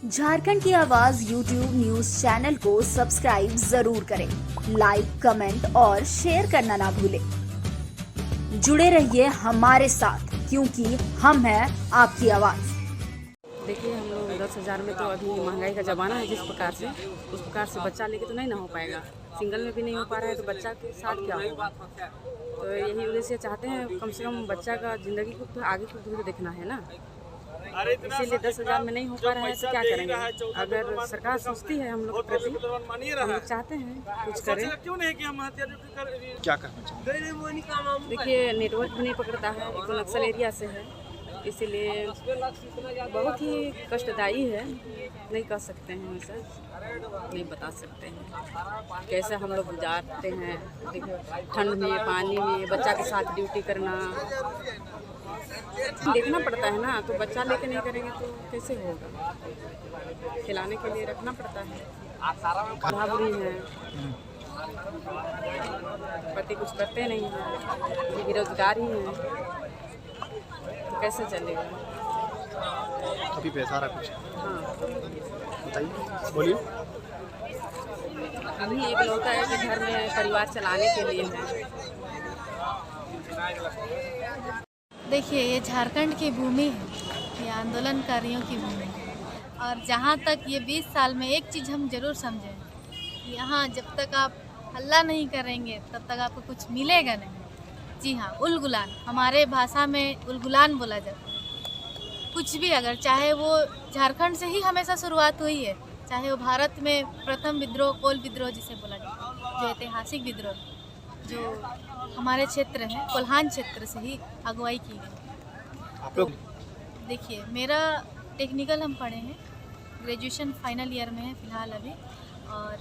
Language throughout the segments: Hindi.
झारखंड की आवाज यूट्यूब न्यूज चैनल को सब्सक्राइब जरूर करें, लाइक, कमेंट और शेयर करना ना भूलें। जुड़े रहिए हमारे साथ, क्योंकि हम हैं आपकी आवाज। देखिए, हम लोग 10,000 में तो अभी महंगाई का ज़माना है, जिस प्रकार से उस प्रकार से बच्चा लेके तो नहीं ना हो पाएगा। सिंगल में भी नहीं हो पा रहा है तो बच्चा के साथ क्या होगा। तो यही वजह से चाहते हैं कम से कम बच्चा का ज़िंदगी को तो आगे को भी तो देखना है ना। इसीलिए 10,000 में नहीं हो पा रहा है तो क्या करेंगे। अगर सरकार सोचती है हम लोग के प्रति, हम लोग चाहते हैं कुछ करें। क्या करना चाहिए? देखिए, नेटवर्क भी नहीं पकड़ता है, एक तो नक्सल एरिया से है, इसीलिए बहुत ही कष्टदायी है। नहीं कर सकते हैं ऐसा, नहीं बता सकते हैं कैसे हम लोग गुजारते हैं। देखिए, ठंड में, पानी में बच्चा के साथ ड्यूटी करना देखना पड़ता है ना। तो बच्चा लेके नहीं करेंगे तो कैसे होगा। खिलाने के लिए रखना पड़ता है। भावरी है, पति कुछ करते नहीं हैं, ये बेरोजगार ही हैं, तो कैसे चलेगा। अभी पैसा रहा कुछ? हाँ, बताइए, बोलिए। अभी एक लौटा है कि घर में परिवार चलाने के लिए है। देखिए, ये झारखंड की भूमि है, ये आंदोलनकारियों की भूमि है। और जहाँ तक ये 20 साल में एक चीज़ हम ज़रूर समझें कि यहाँ जब तक आप हल्ला नहीं करेंगे तब तक आपको कुछ मिलेगा नहीं। जी हाँ, उलगुलान, हमारे भाषा में उलगुलान बोला जाता है। कुछ भी, अगर चाहे वो झारखंड से ही हमेशा शुरुआत हुई है, चाहे वो भारत में प्रथम विद्रोह, कोल विद्रोह जिसे बोला जाता है, जो ऐतिहासिक विद्रोह जो हमारे क्षेत्र है, कोल्हान क्षेत्र से ही अगुवाई की गई। तो देखिए, मेरा टेक्निकल हम पढ़े हैं, ग्रेजुएशन फाइनल ईयर में है फ़िलहाल अभी, और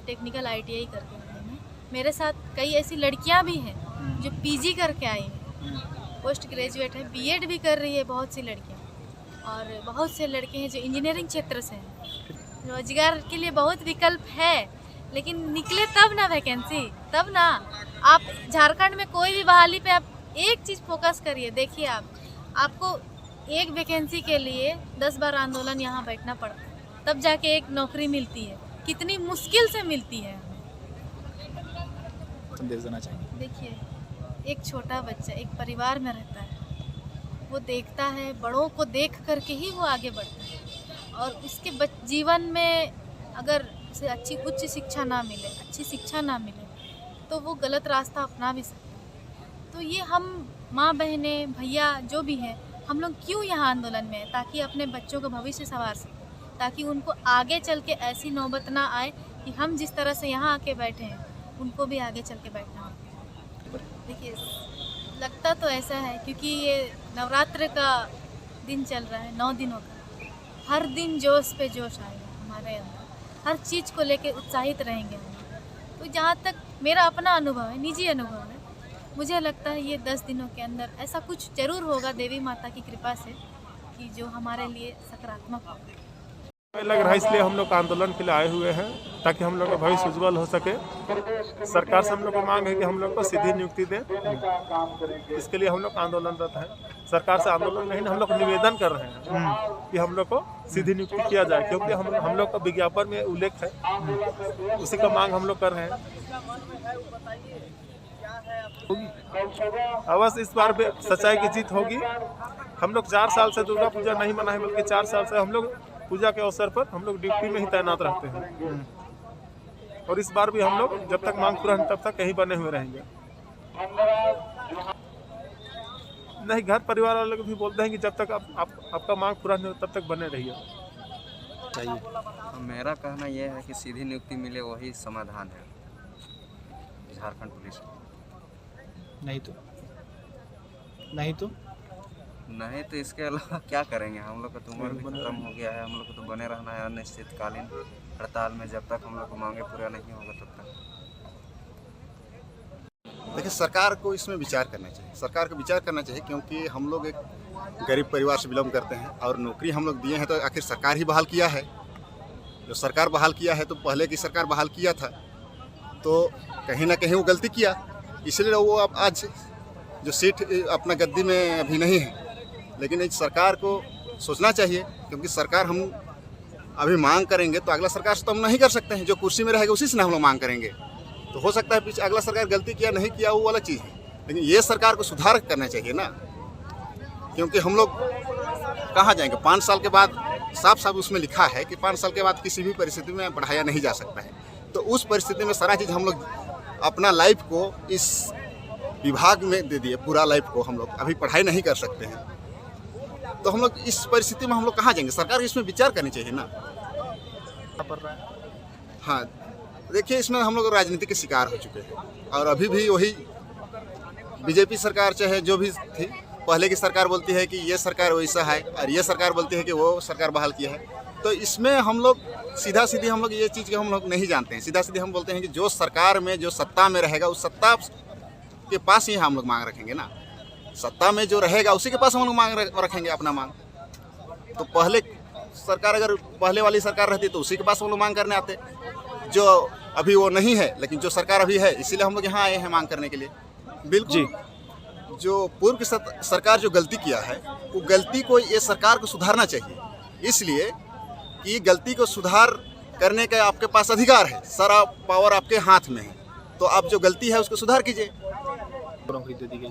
टेक्निकल ITI करके हैं। मेरे साथ कई ऐसी लड़कियां भी हैं जो PG करके आई हैं, पोस्ट ग्रेजुएट है, B.Ed भी कर रही है बहुत सी लड़कियां, और बहुत से लड़के हैं जो इंजीनियरिंग क्षेत्र से हैं। रोजगार के लिए बहुत विकल्प है, लेकिन निकले तब ना वैकेंसी, तब ना। आप झारखंड में कोई भी बहाली पे आप एक चीज़ फोकस करिए, देखिए आपको एक वैकेंसी के लिए 10 बार आंदोलन यहाँ बैठना पड़ता है, तब जाके एक नौकरी मिलती है। कितनी मुश्किल से मिलती है। संदेश देना चाहिए। देखिए, एक छोटा बच्चा एक परिवार में रहता है, वो देखता है, बड़ों को देख करके ही वो आगे बढ़ता है। और उसके जीवन में अगर उसे अच्छी उच्च शिक्षा ना मिले, अच्छी शिक्षा ना मिले, तो वो गलत रास्ता अपना भी सकता है। तो ये हम माँ बहनें, भैया जो भी हैं, हम लोग क्यों यहाँ आंदोलन में हैं, ताकि अपने बच्चों का भविष्य संवार सकें, ताकि उनको आगे चल के ऐसी नौबत ना आए कि हम जिस तरह से यहाँ आके बैठे हैं उनको भी आगे चल के बैठना हो। देखिए, लगता तो ऐसा है क्योंकि ये नवरात्र का दिन चल रहा है, 9 दिनों का। हर दिन जोश पे जोश आएगा हमारे अंदर, हर चीज़ को लेके उत्साहित रहेंगे हम। तो जहाँ तक मेरा अपना अनुभव है, निजी अनुभव है, मुझे लगता है ये 10 दिनों के अंदर ऐसा कुछ ज़रूर होगा देवी माता की कृपा से कि जो हमारे लिए सकारात्मक हो। लग रहा है, इसलिए हम लोग आंदोलन के लिए आए हुए हैं, ताकि हम लोग का भविष्य उज्जवल हो सके। सरकार से हम लोग को मांग है कि हम लोग को सीधी नियुक्ति दे, इसके लिए हम लोग आंदोलनरत हैं। सरकार से आंदोलन नहीं, हम लोग निवेदन कर रहे हैं कि हम लोग को सीधी नियुक्ति किया जाए, क्योंकि हम लोग का विज्ञापन में उल्लेख है, उसी का मांग हम लोग कर रहे हैं। अवश्य इस बार सच्चाई की जीत होगी। हम लोग 4 साल से दुर्गा पूजा नहीं मनाए, बल्कि 4 साल से हम लोग पूजा के अवसर पर हम लोग ड्यूटी में ही तैनात रहते हैं। और इस बार भी हम लोग जब तक मांग पूरा तब तक कहीं बने हुए रहेंगे। नहीं, घर परिवार वाले भी बोलते हैं कि जब तक आपका मांग पूरा नहीं हो तब तक बने रहिए। चाहिए। मेरा कहना यह है कि सीधी नियुक्ति मिले वही समाधान है झारखंड पुलिस। नहीं तो इसके अलावा क्या करेंगे। हम लोग का तो उम्र भी खत्म हो गया है, हम लोग को तो बने रहना है अनिश्चितकालीन हड़ताल में, जब तक हम लोग को मांगे पूरा नहीं होगा तब तक। देखिए, सरकार को इसमें विचार करना चाहिए, सरकार को विचार करना चाहिए, क्योंकि हम लोग एक गरीब परिवार से बिलोंग करते हैं और नौकरी हम लोग दिए हैं तो आखिर सरकार ही बहाल किया है। जो सरकार बहाल किया है तो पहले की सरकार बहाल किया था, तो कहीं ना कहीं वो गलती किया, इसलिए वो अब आज जो सीट अपना गद्दी में अभी नहीं है। लेकिन इस सरकार को सोचना चाहिए, क्योंकि सरकार हम अभी मांग करेंगे तो अगला सरकार से तो हम नहीं कर सकते हैं। जो कुर्सी में रहेगा उसी से ना हम लोग मांग करेंगे। तो हो सकता है पीछे अगला सरकार गलती किया नहीं किया वो अलग चीज़ है, लेकिन ये सरकार को सुधार करना चाहिए ना, क्योंकि हम लोग कहाँ जाएंगे। 5 साल के बाद साफ साफ उसमें लिखा है कि 5 साल के बाद किसी भी परिस्थिति में बढ़ाया नहीं जा सकता है। तो उस परिस्थिति में सारा चीज़ हम लोग अपना लाइफ को इस विभाग में दे दिए, पूरा लाइफ को हम लोग अभी पढ़ाई नहीं कर सकते हैं। तो हम लोग इस परिस्थिति में हम लोग कहाँ जाएंगे। सरकार इसमें विचार करनी चाहिए ना। पड़ रहा है। हाँ देखिए, इसमें हम लोग राजनीति के शिकार हो चुके हैं और अभी भी वही बीजेपी सरकार चाहे जो भी थी, पहले की सरकार बोलती है कि ये सरकार वैसा है और ये सरकार बोलती है कि वो सरकार बहाल किया है। तो इसमें हम लोग सीधा सीधी हम लोग ये चीज़ के हम लोग नहीं जानते हैं। सीधा सीधी हम बोलते हैं कि जो सरकार में जो सत्ता में रहेगा उस सत्ता के पास ही हम लोग मांग रखेंगे ना। सत्ता में जो रहेगा उसी के पास हम लोग मांग रखेंगे अपना मांग। तो पहले सरकार अगर पहले वाली सरकार रहती तो उसी के पास हम लोग मांग करने आते, जो अभी वो नहीं है। लेकिन जो सरकार अभी है इसीलिए हम लोग यहाँ आए हैं मांग करने के लिए। बिल्कुल जो पूर्व की सरकार जो गलती किया है वो गलती को ये सरकार को सुधारना चाहिए, इसलिए कि गलती को सुधार करने का आपके पास अधिकार है, सारा पावर आपके हाथ में है। तो आप जो गलती है उसको सुधार कीजिए। नौकरी दे दी गई।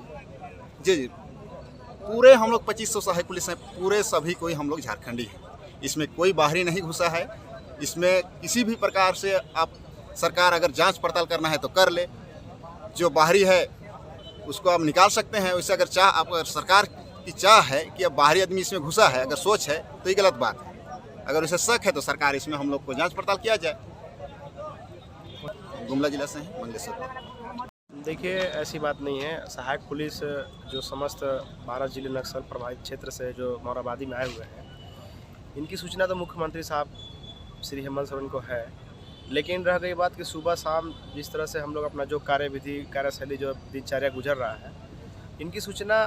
जी जी, पूरे हम लोग 2500 सहायक पुलिस हैं, पूरे सभी कोई हम लोग झारखंडी हैं। इसमें कोई बाहरी नहीं घुसा है। इसमें किसी भी प्रकार से आप सरकार अगर जांच पड़ताल करना है तो कर ले, जो बाहरी है उसको आप निकाल सकते हैं। वैसे अगर अगर सरकार की चाह है कि अब बाहरी आदमी इसमें घुसा है, अगर सोच है तो ये गलत बात है। अगर उसे शक है तो सरकार इसमें हम लोग को जांच पड़ताल किया जाए। गुमला जिला से हैं, मंगलेश्वर। देखिए ऐसी बात नहीं है। सहायक पुलिस जो समस्त 12 जिले नक्सल प्रभावित क्षेत्र से जो मोराबादी में आए हुए हैं, इनकी सूचना तो मुख्यमंत्री साहब श्री हेमंत सोरेन को है। लेकिन रह गई बात कि सुबह शाम जिस तरह से हम लोग अपना जो कार्यशैली जो दिनचर्या गुजर रहा है, इनकी सूचना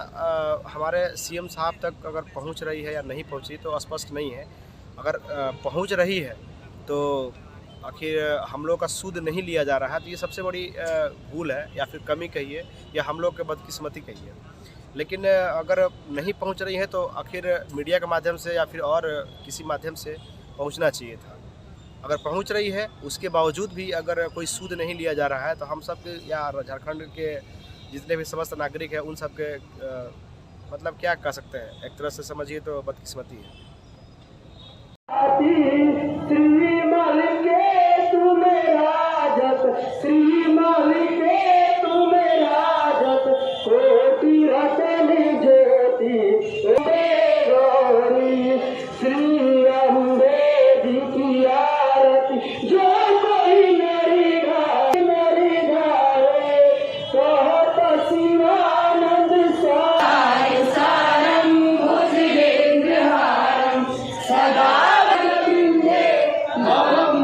हमारे सीएम साहब तक अगर पहुंच रही है या नहीं पहुंची तो स्पष्ट नहीं है। अगर पहुंच रही है तो आखिर हम लोग का सूद नहीं लिया जा रहा है, तो ये सबसे बड़ी भूल है या फिर कमी कहिए या हम लोग के बदकिस्मती कहिए। लेकिन अगर नहीं पहुंच रही है तो आखिर मीडिया के माध्यम से या फिर और किसी माध्यम से पहुंचना चाहिए था। अगर पहुंच रही है उसके बावजूद भी अगर कोई सूद नहीं लिया जा रहा है तो हम सब या झारखंड के जितने भी समस्त नागरिक हैं उन सब के मतलब क्या कह सकते हैं, एक तरह से समझिए तो बदकिस्मती है।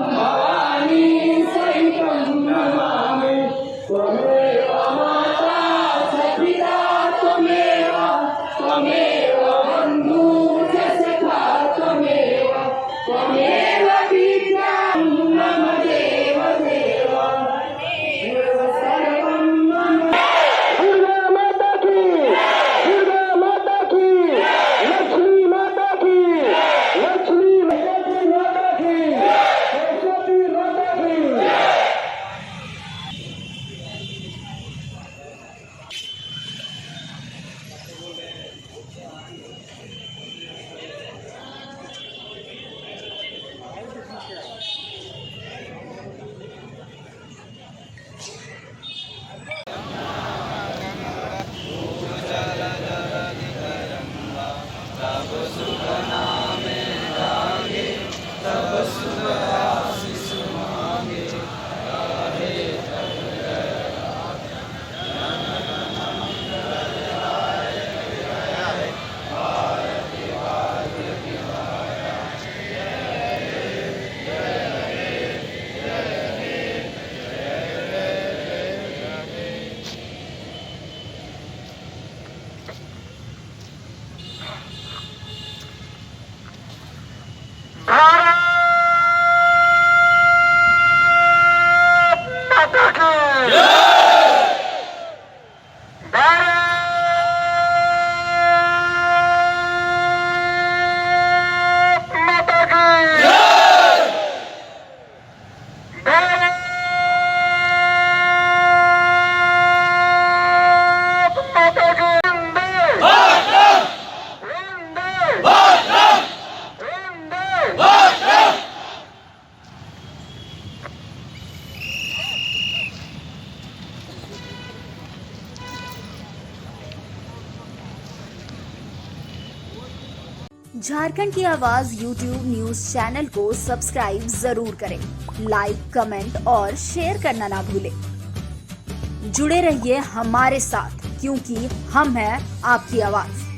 भवानी सहितं नमामि। झारखंड की आवाज यूट्यूब न्यूज चैनल को सब्सक्राइब जरूर करें। लाइक, कमेंट और शेयर करना ना भूलें। जुड़े रहिए हमारे साथ, क्योंकि हम हैं आपकी आवाज।